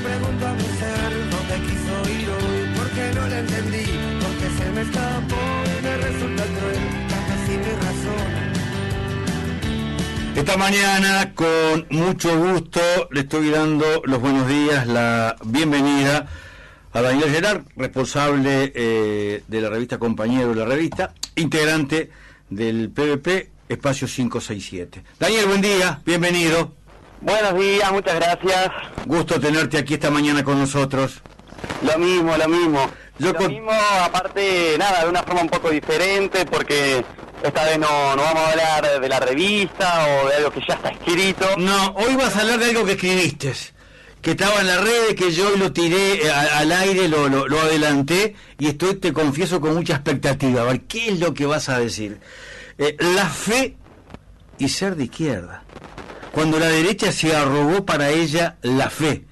pregunto a mi ser dónde quiso ir hoy, porque no la entendí, porque se me escapó y me resulta cruel, casi sin mi razón. Esta mañana, con mucho gusto, le estoy dando los buenos días, la bienvenida a Daniel Gerard, responsable de la revista Compañero de la Revista, integrante del PVP Espacio 567. Daniel, buen día, bienvenido. Buenos días, muchas gracias. Gusto tenerte aquí esta mañana con nosotros. Lo mismo. Mismo, aparte, nada, de una forma un poco diferente, porque esta vez no vamos a hablar de la revista o de algo que ya está escrito. No, hoy vas a hablar de algo que escribiste, que estaba en la red, que yo lo tiré al aire, lo adelanté, y estoy, te confieso, con mucha expectativa. A ver, ¿qué es lo que vas a decir? La fe y ser de izquierda. Cuando la derecha se arrogó para ella la fe.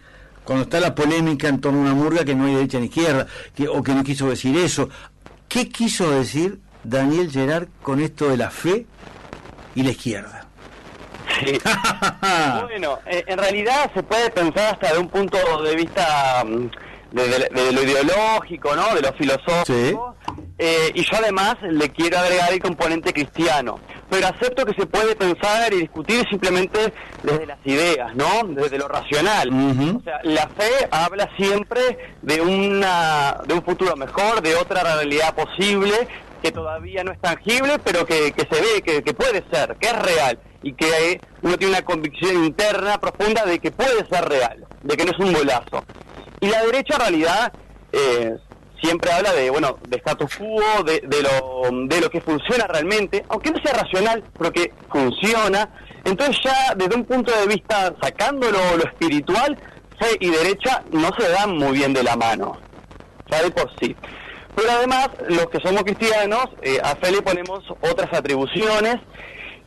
Cuando está la polémica en torno a una murga que no hay derecha ni izquierda, o que no quiso decir eso. ¿Qué quiso decir Daniel Gerard con esto de la fe y la izquierda? Sí. Bueno, en realidad se puede pensar hasta de un punto de vista de lo ideológico, ¿no? De lo filosófico. Sí. Y yo además le quiero agregar el componente cristiano. Pero acepto que se puede pensar y discutir simplemente desde las ideas, ¿no? Desde lo racional. Uh-huh. O sea, la fe habla siempre de un futuro mejor, de otra realidad posible, que todavía no es tangible, pero que se ve, que puede ser, que es real, y que uno tiene una convicción interna profunda de que puede ser real, de que no es un bolazo. Y la derecha en realidad siempre habla de status quo, de lo que funciona realmente, aunque no sea racional, pero que funciona. Entonces ya desde un punto de vista, sacando lo espiritual, fe y derecha no se dan muy bien de la mano, ya de por sí. Pero además, los que somos cristianos, a fe le ponemos otras atribuciones.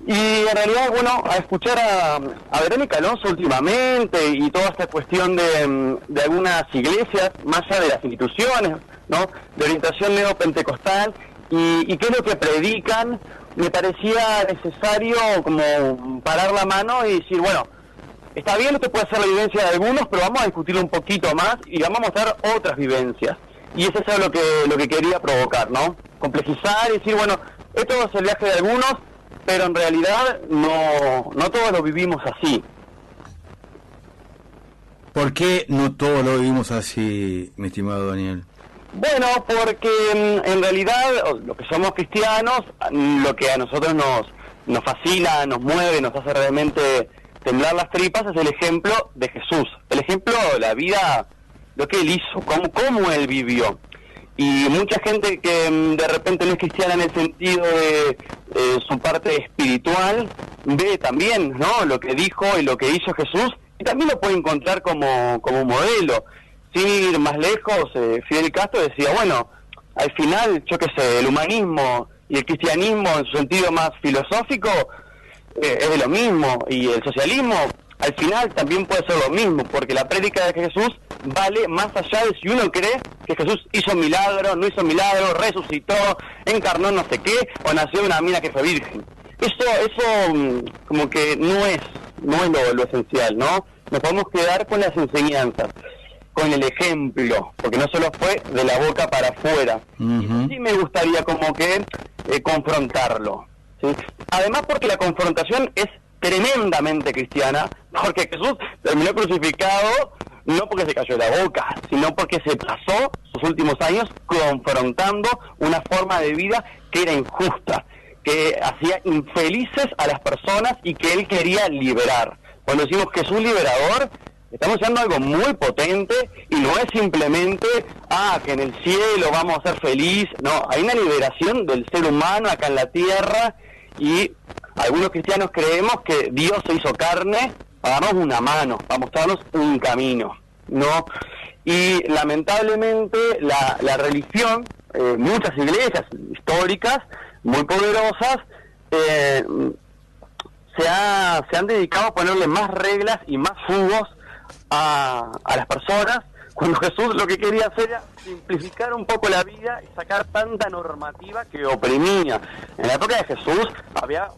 Y en realidad, a escuchar a Verónica Alonso últimamente y toda esta cuestión de algunas iglesias, más allá de las instituciones, ¿no? De orientación neopentecostal, y qué es lo que predican, me parecía necesario como parar la mano y decir, está bien, esto puede ser la vivencia de algunos, pero vamos a discutirlo un poquito más y vamos a mostrar otras vivencias. Y eso es lo que quería provocar, ¿no? Complejizar y decir, esto es el viaje de algunos, pero en realidad no todos lo vivimos así. ¿Por qué no todos lo vivimos así, mi estimado Daniel? Bueno, porque en realidad los que somos cristianos, lo que a nosotros nos fascina, nos mueve, nos hace realmente temblar las tripas es el ejemplo de Jesús. El ejemplo de la vida, lo que él hizo, cómo él vivió. Y mucha gente que de repente no es cristiana en el sentido de su parte espiritual, ve también, ¿no?, lo que dijo y lo que hizo Jesús, y también lo puede encontrar como modelo. Sin ir más lejos, Fidel Castro decía, al final, el humanismo y el cristianismo en su sentido más filosófico es de lo mismo, y el socialismo al final también puede ser lo mismo, porque la prédica de Jesús vale más allá de si uno cree que Jesús hizo milagro, no hizo milagro, resucitó, encarnó no sé qué, o nació de una mina que fue virgen. Eso como que no es lo esencial, ¿no? Nos podemos quedar con las enseñanzas, con el ejemplo, porque no solo fue de la boca para afuera. Uh-huh. Sí me gustaría como que confrontarlo, ¿sí? Además porque la confrontación es tremendamente cristiana, porque Jesús terminó crucificado no porque se cayó la boca, sino porque se pasó sus últimos años confrontando una forma de vida que era injusta, que hacía infelices a las personas y que él quería liberar. Cuando decimos Jesús liberador, estamos haciendo algo muy potente, y no es simplemente, que en el cielo vamos a ser felices. No, hay una liberación del ser humano acá en la tierra, y algunos cristianos creemos que Dios se hizo carne para darnos una mano, para mostrarnos un camino, ¿no? Y lamentablemente la religión, muchas iglesias históricas, muy poderosas, se han dedicado a ponerle más reglas y más jugos a las personas, cuando Jesús lo que quería hacer era simplificar un poco la vida y sacar tanta normativa que oprimía. En la época de Jesús había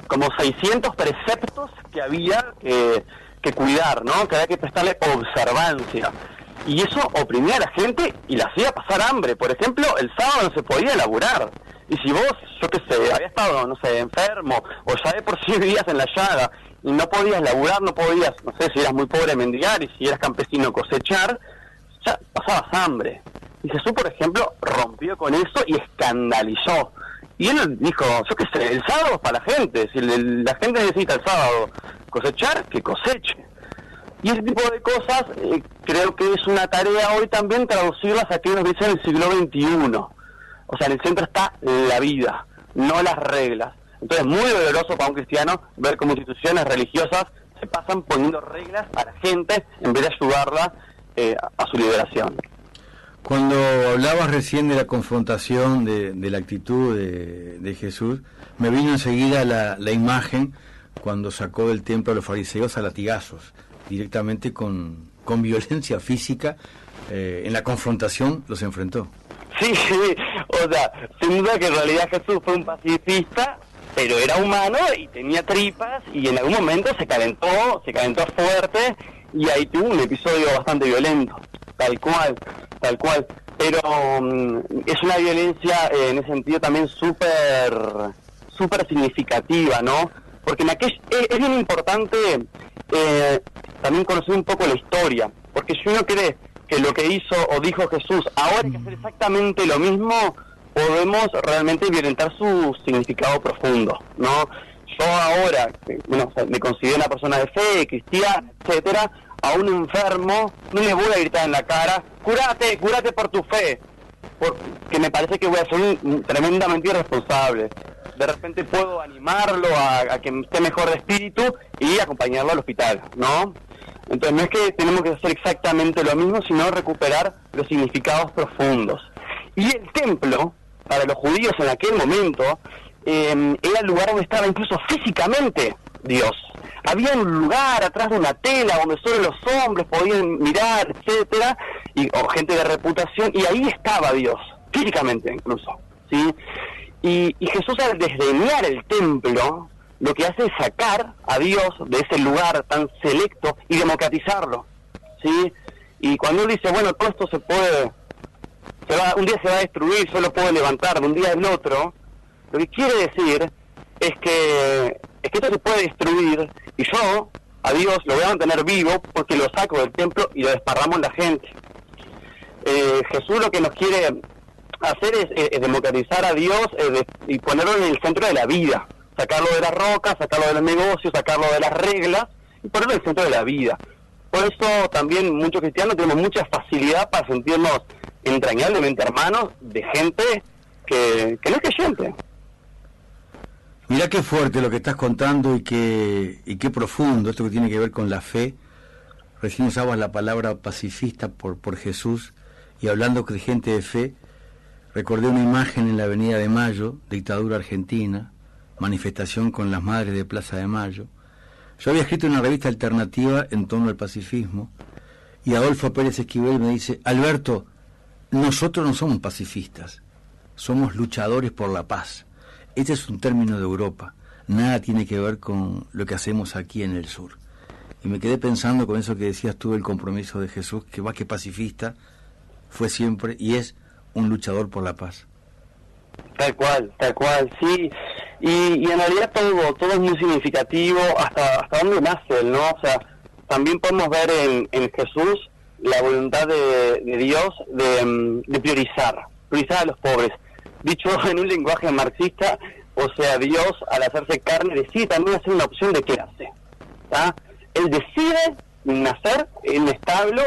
como 600 preceptos que había que que cuidar, ¿no? Que había que prestarle observancia. Y eso oprimía a la gente y la hacía pasar hambre. Por ejemplo, el sábado no se podía laburar. Y si vos, yo qué sé, había estado, no sé, enfermo, o ya de por sí vivías en la llaga, y no podías laburar, no podías, no sé, si eras muy pobre, mendigar, y si eras campesino, cosechar, ya pasabas hambre. Y Jesús, por ejemplo, rompió con eso y escandalizó. Y él dijo, yo qué sé, el sábado es para la gente, si la gente necesita el sábado cosechar, que coseche. Y ese tipo de cosas creo que es una tarea hoy también traducirlas a aquello que dice en el siglo XXI. O sea, en el centro está la vida, no las reglas. Entonces es muy doloroso para un cristiano ver cómo instituciones religiosas se pasan poniendo reglas a la gente en vez de ayudarla a su liberación. Cuando hablabas recién de la confrontación de la actitud de Jesús, me vino enseguida la imagen cuando sacó del templo a los fariseos a latigazos, directamente con violencia física, en la confrontación los enfrentó. Sí, o sea, sin duda que en realidad Jesús fue un pacifista, pero era humano y tenía tripas y en algún momento se calentó fuerte y ahí tuvo un episodio bastante violento, tal cual. Pero es una violencia en ese sentido también súper significativa, ¿no? Porque es bien importante también conocer un poco la historia, porque si uno cree que lo que hizo o dijo Jesús ahora hay que hacer exactamente lo mismo, podemos realmente violentar su significado profundo, ¿no? Yo ahora, bueno, me considero una persona de fe, cristiana, etcétera, a un enfermo no le voy a gritar en la cara, curate por tu fe, porque me parece que voy a ser tremendamente irresponsable. De repente puedo animarlo a que esté mejor de espíritu y acompañarlo al hospital, ¿no? Entonces no es que tenemos que hacer exactamente lo mismo, sino recuperar los significados profundos. Y el templo, para los judíos en aquel momento, era el lugar donde estaba incluso físicamente Dios. Había un lugar atrás de una tela donde solo los hombres podían mirar, etcétera, o gente de reputación, y ahí estaba Dios, físicamente incluso, ¿sí? Y Jesús, al desdeñar el templo, lo que hace es sacar a Dios de ese lugar tan selecto y democratizarlo, ¿sí? Y cuando él dice, bueno, todo esto un día se va a destruir, solo puedo levantar de un día al otro, lo que quiere decir es que esto se puede destruir y yo a Dios lo voy a mantener vivo porque lo saco del templo y lo desparramo en la gente. Jesús lo que nos quiere hacer es democratizar a Dios y ponerlo en el centro de la vida, sacarlo de las rocas, sacarlo de los negocios, sacarlo de las reglas y ponerlo en el centro de la vida. Por eso también muchos cristianos tenemos mucha facilidad para sentirnos entrañablemente hermanos de gente que no es creyente. Mirá qué fuerte lo que estás contando y qué profundo, esto que tiene que ver con la fe. Recién usabas la palabra pacifista por Jesús, y hablando de gente de fe, recordé una imagen en la Avenida de Mayo, dictadura argentina, manifestación con las madres de Plaza de Mayo. Yo había escrito una revista alternativa en torno al pacifismo, y Adolfo Pérez Esquivel me dice, Alberto, nosotros no somos pacifistas, somos luchadores por la paz. Este es un término de Europa, nada tiene que ver con lo que hacemos aquí en el sur. Y me quedé pensando con eso que decías tú, el compromiso de Jesús, que más que pacifista, fue siempre y es un luchador por la paz. Tal cual, sí. Y en realidad todo es muy significativo, hasta dónde nace él, ¿no? O sea, también podemos ver en Jesús la voluntad de Dios de priorizar a los pobres. Dicho en un lenguaje marxista, o sea, Dios al hacerse carne decide también hacer una opción de clase, ¿tá? Él decide nacer en un establo,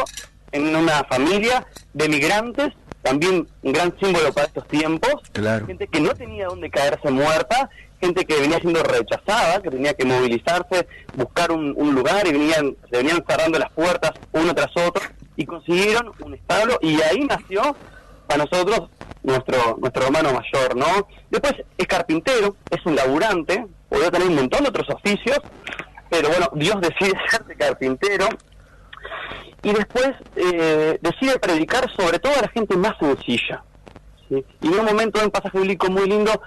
en una familia de migrantes, también un gran símbolo para estos tiempos, claro. Gente que no tenía dónde caerse muerta, gente que venía siendo rechazada, que tenía que movilizarse, buscar un lugar y se venían cerrando las puertas uno tras otro y consiguieron un establo y ahí nació para nosotros nuestro hermano mayor, ¿no? Después es carpintero, es un laburante, podría tener un montón de otros oficios, pero bueno, Dios decide ser carpintero y después decide predicar sobre todo a la gente más sencilla, ¿sí? Y en un momento, en un pasaje bíblico muy lindo,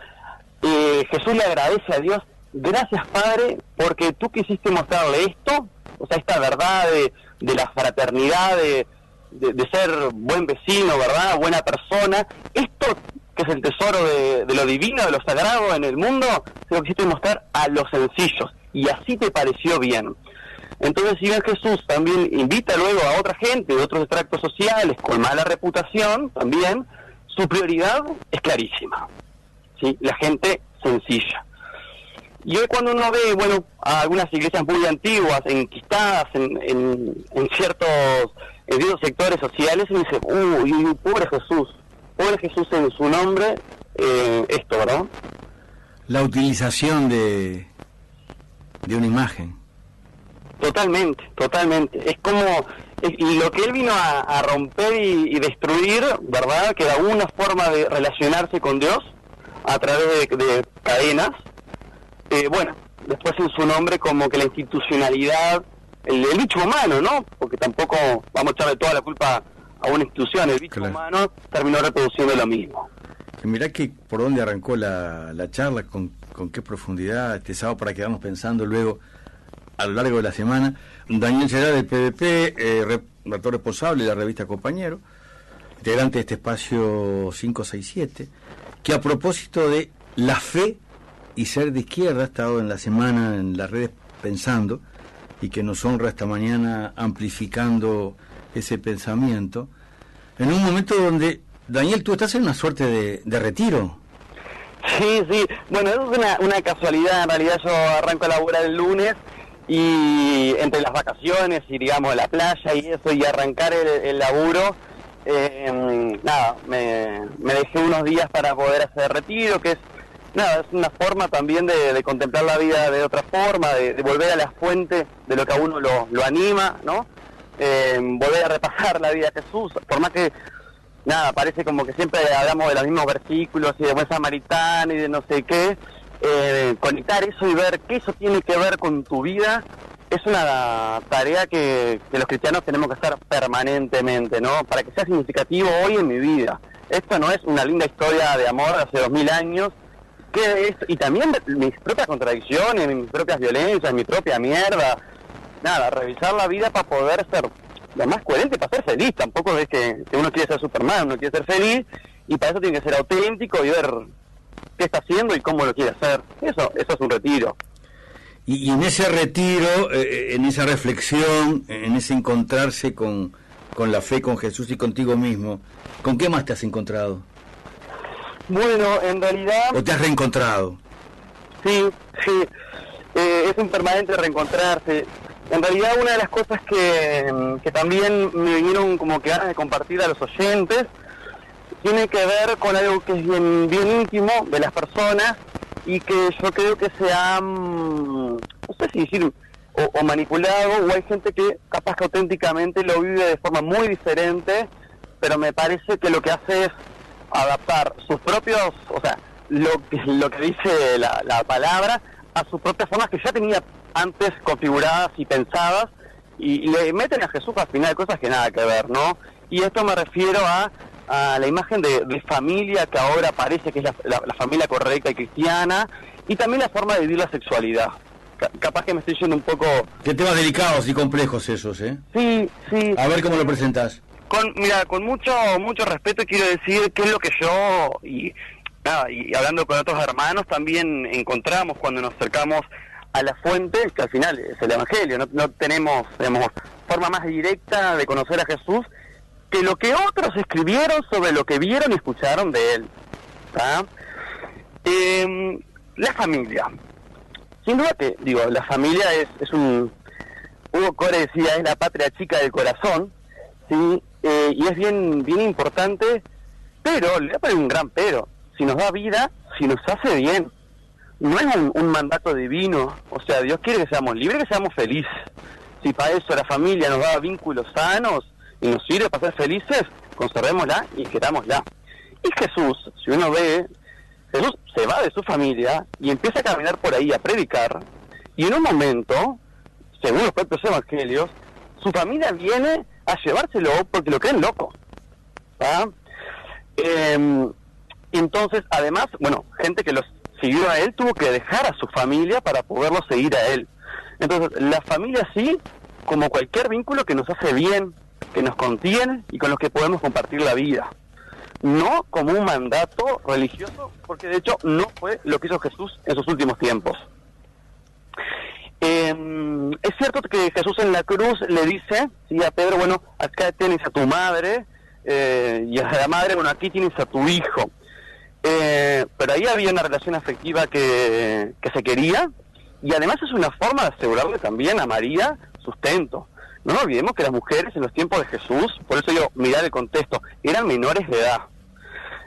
Jesús le agradece a Dios, gracias Padre, porque tú quisiste mostrarle esto O sea, esta verdad de la fraternidad, de ser buen vecino, ¿verdad? Buena persona. Esto que es el tesoro de lo divino, de lo sagrado en el mundo, se lo quisiste mostrar a los sencillos. Y así te pareció bien. Entonces, si bien Jesús también invita luego a otra gente de otros extractos sociales con mala reputación, también, su prioridad es clarísima. ¿Sí? La gente sencilla. Y hoy cuando uno ve, bueno, a algunas iglesias muy antiguas, enquistadas en ciertos sectores sociales, y dice, uy, pobre Jesús en su nombre, esto, ¿verdad? La utilización de una imagen. Totalmente. Es como, y lo que él vino a romper y destruir, ¿verdad? Que era una forma de relacionarse con Dios a través de cadenas. Bueno, después en su nombre como que la institucionalidad, el bicho humano, ¿no? Porque tampoco vamos a echarle toda la culpa a una institución, el bicho humano terminó reproduciendo lo mismo. Mirá que por dónde arrancó la charla, con qué profundidad este sábado, para quedarnos pensando luego a lo largo de la semana. Daniel Gerard del PDP, redactor responsable de la revista Compañero, integrante de este espacio 567, que a propósito de la fe y ser de izquierda, ha estado en la semana en las redes pensando, y que nos honra esta mañana amplificando ese pensamiento, en un momento donde, Daniel, tú estás en una suerte de retiro. Sí, bueno, eso es una casualidad. En realidad yo arranco a laburar el lunes, y entre las vacaciones y digamos la playa y eso, y arrancar el laburo, nada, me dejé unos días para poder hacer retiro, que es una forma también de contemplar la vida de otra forma, de volver a la fuente de lo que a uno lo anima, ¿no? Volver a repasar la vida de Jesús, por más que, parece como que siempre hablamos de los mismos versículos y de buen samaritano y de no sé qué, conectar eso y ver qué eso tiene que ver con tu vida, es una tarea que los cristianos tenemos que hacer permanentemente, ¿no? Para que sea significativo hoy en mi vida. Esto no es una linda historia de amor de hace 2000 años, y también mis propias contradicciones, mis propias violencias, mi propia mierda. Revisar la vida para poder ser lo más coherente, para ser feliz. Tampoco es que uno quiere ser Superman, uno quiere ser feliz, y para eso tiene que ser auténtico y ver qué está haciendo y cómo lo quiere hacer. Eso es un retiro. Y en ese retiro, en esa reflexión, en ese encontrarse con la fe, con Jesús y contigo mismo, ¿con qué más te has encontrado? Bueno, en realidad... ¿O te has reencontrado? Sí, es un permanente reencontrarse. En realidad una de las cosas que también me vinieron como que ganas de compartir a los oyentes, tiene que ver con algo que es bien íntimo de las personas, y que yo creo que se han, no sé si decir, o manipulado, o hay gente que capaz que auténticamente lo vive de forma muy diferente, pero me parece que lo que hace es adaptar sus propios, o sea, lo que dice la palabra, a sus propias formas que ya tenía antes configuradas y pensadas, y le meten a Jesús al final cosas que nada que ver, ¿no? Y esto me refiero a la imagen de familia que ahora parece que es la familia correcta y cristiana, y también la forma de vivir la sexualidad. Capaz que me estoy yendo un poco... Qué temas delicados y complejos esos, ¿eh? Sí. A ver cómo lo presentás. Con mucho respeto quiero decir que es lo que yo, y hablando con otros hermanos, también encontramos cuando nos acercamos a la fuente, que al final es el Evangelio. No tenemos, digamos, forma más directa de conocer a Jesús que lo que otros escribieron sobre lo que vieron y escucharon de él. La familia. Sin duda que, la familia es un... Hugo Core decía, es la patria chica del corazón, ¿sí? Y es bien importante, pero, le voy a poner un gran pero, si nos da vida, si nos hace bien. No es un mandato divino, o sea, Dios quiere que seamos libres, que seamos felices. Si para eso la familia nos da vínculos sanos y nos sirve para ser felices, conservémosla y querámosla. Y Jesús, si uno ve, Jesús se va de su familia y empieza a caminar por ahí a predicar, y en un momento, según los propios evangelios, su familia viene a llevárselo porque lo creen loco. Entonces, además, gente que los siguió a él tuvo que dejar a su familia para poderlo seguir a él. Entonces, la familia sí, como cualquier vínculo que nos hace bien, que nos contiene y con los que podemos compartir la vida. No como un mandato religioso, porque de hecho no fue lo que hizo Jesús en sus últimos tiempos. Es cierto que Jesús en la cruz le dice, sí, a Pedro, bueno, acá tienes a tu madre, y a la madre, bueno, aquí tienes a tu hijo. Pero ahí había una relación afectiva que se quería, y además es una forma de asegurarle también a María sustento. No nos olvidemos que las mujeres en los tiempos de Jesús, por eso yo mirar el contexto, eran menores de edad.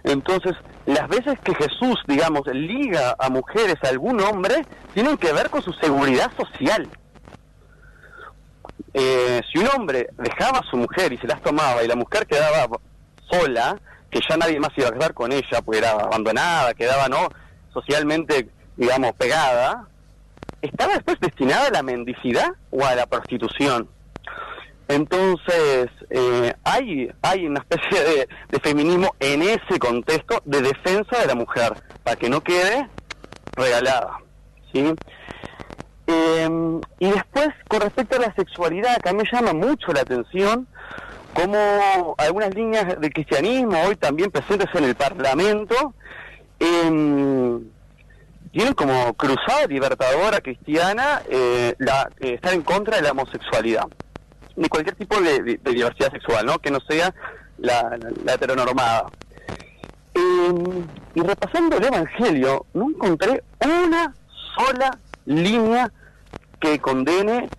Entonces, las veces que Jesús, digamos, liga a mujeres a algún hombre, tienen que ver con su seguridad social. Si un hombre dejaba a su mujer y se las tomaba y la mujer quedaba sola, que ya nadie más iba a casar con ella, pues era abandonada, quedaba no socialmente, digamos, pegada, estaba después destinada a la mendicidad o a la prostitución. Entonces, hay una especie de feminismo en ese contexto de defensa de la mujer, para que no quede regalada, ¿sí? Y después, con respecto a la sexualidad, acá me llama mucho la atención cómo algunas líneas del cristianismo, hoy también presentes en el Parlamento, tienen como cruzada libertadora cristiana estar en contra de la homosexualidad, de cualquier tipo de diversidad sexual, ¿no? Que no sea la heteronormada. Y repasando el Evangelio, no encontré una sola línea que condene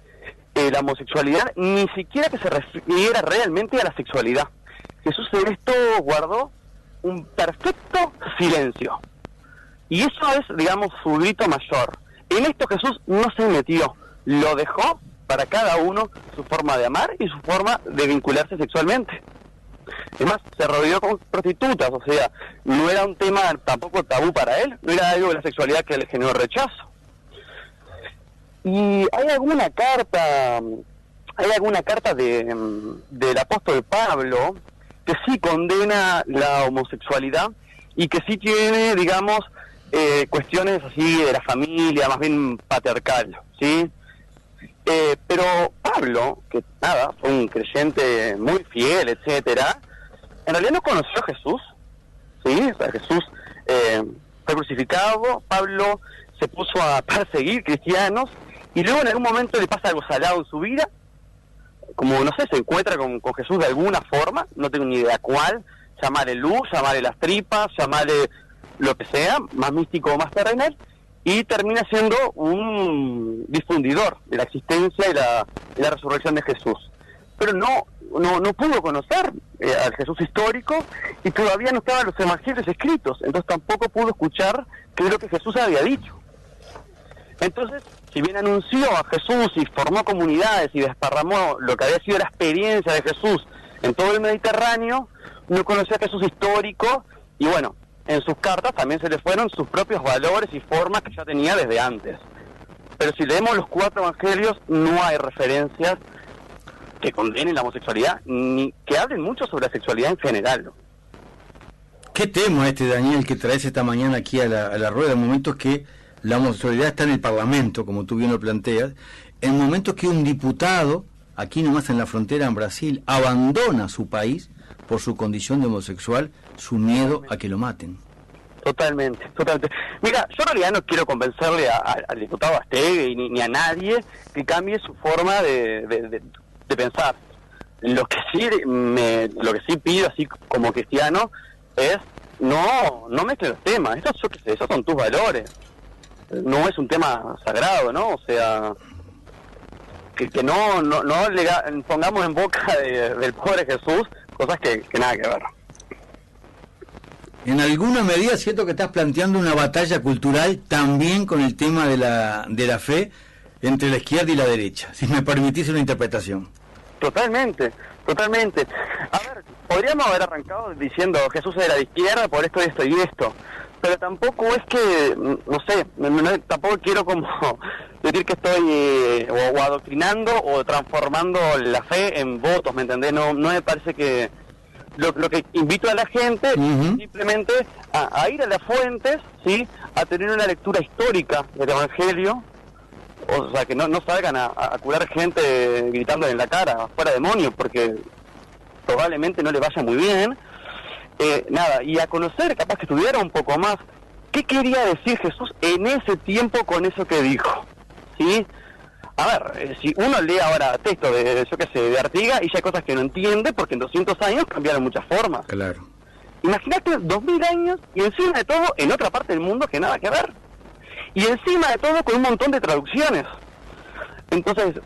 la homosexualidad, ni siquiera que se refiriera realmente a la sexualidad. Jesús en esto guardó un perfecto silencio. Y eso es, digamos, su grito mayor. En esto Jesús no se metió, lo dejó para cada uno su forma de amar y su forma de vincularse sexualmente. Además, se rodeó con prostitutas, o sea, no era un tema tampoco tabú para él, no era algo de la sexualidad que le generó rechazo. Y hay alguna carta del apóstol Pablo que sí condena la homosexualidad y que sí tiene, digamos, cuestiones así de la familia, más bien patriarcal, ¿sí? Pero Pablo, que nada, fue un creyente muy fiel, etcétera, en realidad no conoció a Jesús, ¿sí? O sea, Jesús fue crucificado, Pablo se puso a perseguir cristianos, y luego en algún momento le pasa algo salado en su vida, como, no sé, se encuentra con Jesús de alguna forma, no tengo ni idea cuál, llamarle luz, llamarle las tripas, llamarle lo que sea, más místico o más terrenal, y termina siendo un difundidor de la existencia y la resurrección de Jesús. Pero no pudo conocer al Jesús histórico, y todavía no estaban los evangelios escritos, entonces tampoco pudo escuchar qué es lo que Jesús había dicho. Entonces, si bien anunció a Jesús y formó comunidades y desparramó lo que había sido la experiencia de Jesús en todo el Mediterráneo, no conocía a Jesús histórico, y bueno, en sus cartas también se le fueron sus propios valores y formas que ya tenía desde antes. Pero si leemos los 4 evangelios, no hay referencias que condenen la homosexualidad, ni que hablen mucho sobre la sexualidad en general, ¿no? ¿Qué tema Daniel, que traes esta mañana aquí a la rueda? En momentos que la homosexualidad está en el Parlamento, como tú bien lo planteas, en momentos que un diputado, aquí nomás en la frontera en Brasil, abandona su país por su condición de homosexual, su miedo a que lo maten. Totalmente. Mira, yo en realidad no quiero convencerle al diputado Astegui ni a nadie que cambie su forma de pensar. Lo que sí pido, así como cristiano, es no mezclen los temas. Esos son tus valores. No es un tema sagrado, ¿no? O sea, que no le pongamos en boca del pobre Jesús cosas que nada que ver. En alguna medida siento que estás planteando una batalla cultural también con el tema de la fe entre la izquierda y la derecha, si me permitís una interpretación. Totalmente. A ver, podríamos haber arrancado diciendo Jesús era de izquierda por esto, esto y esto, pero tampoco es que, no sé, tampoco quiero como decir que estoy o adoctrinando o transformando la fe en votos, ¿me entendés? No me parece que... Lo que invito a la gente simplemente a ir a las fuentes, ¿sí? A tener una lectura histórica del Evangelio, o sea, que no salgan a curar gente gritando en la cara, fuera demonios, porque probablemente no le vaya muy bien. Nada, y a conocer, capaz que estudiara un poco más, ¿qué quería decir Jesús en ese tiempo con eso que dijo? ¿Sí? A ver, si uno lee ahora texto de, yo qué sé, de Artigas, y ya hay cosas que no entiende, porque en 200 años cambiaron muchas formas. Claro. Imagínate 2000 años, y encima de todo, en otra parte del mundo que nada que ver. Y encima de todo, con un montón de traducciones. Entonces,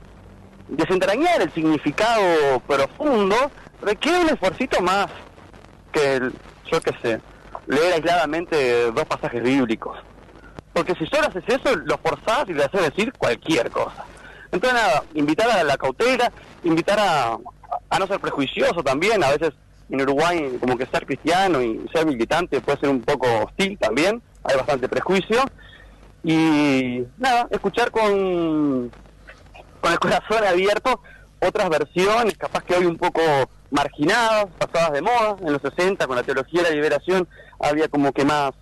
desentrañar el significado profundo requiere un esfuercito más que yo qué sé, leer aisladamente 2 pasajes bíblicos. Porque si solo haces eso, lo forzás y le haces decir cualquier cosa. Entonces nada, invitar a la cautela, invitar a no ser prejuicioso también. A veces en Uruguay como que ser cristiano y ser militante puede ser un poco hostil también, hay bastante prejuicio. Y nada, escuchar con el corazón abierto otras versiones, capaz que hoy un poco marginadas, pasadas de moda. En los 60 con la teología de la liberación había como que más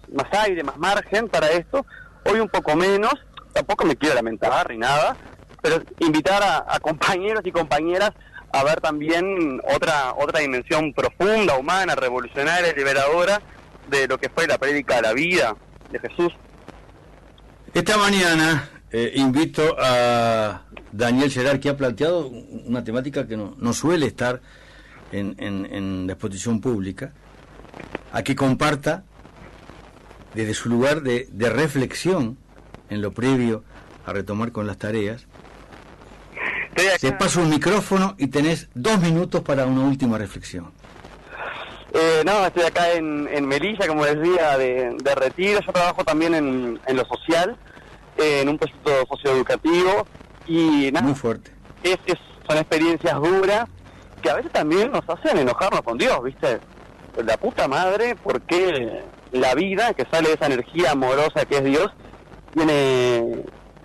aire, más margen para esto. Hoy un poco menos, tampoco me quiero lamentar ni nada, pero invitar a compañeros y compañeras a ver también otra dimensión profunda, humana, revolucionaria, liberadora de lo que fue la prédica de la vida de Jesús. Esta mañana invito a Daniel Gerard, que ha planteado una temática que no suele estar en la exposición pública, a que comparta desde su lugar de reflexión en lo previo a retomar con las tareas. Te paso un micrófono y tenés 2 minutos para una última reflexión. No, estoy acá en Melilla, como decía, de retiro. Yo trabajo también en lo social, en un proyecto socioeducativo, y nada, muy fuerte. Son experiencias duras que a veces también nos hacen enojarnos con Dios, ¿viste? La puta madre, ¿por qué la vida, que sale de esa energía amorosa que es Dios,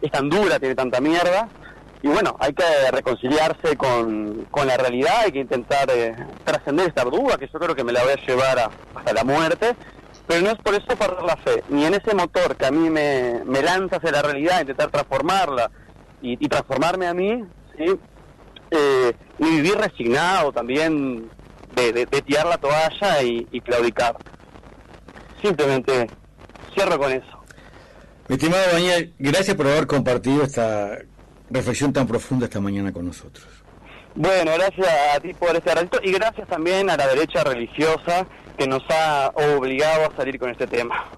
es tan dura, tiene tanta mierda? Y bueno, hay que reconciliarse con la realidad, hay que intentar trascender esta duda, que yo creo que me la voy a llevar hasta la muerte, pero no es por eso perder la fe, ni en ese motor que a mí me lanza hacia la realidad, intentar transformarla y transformarme a mí, ¿sí? Ni vivir resignado también de tirar la toalla y claudicar. Simplemente cierro con eso. Mi estimado Daniel, gracias por haber compartido esta reflexión tan profunda esta mañana con nosotros. Bueno, gracias a ti por este ratito y gracias también a la derecha religiosa que nos ha obligado a salir con este tema.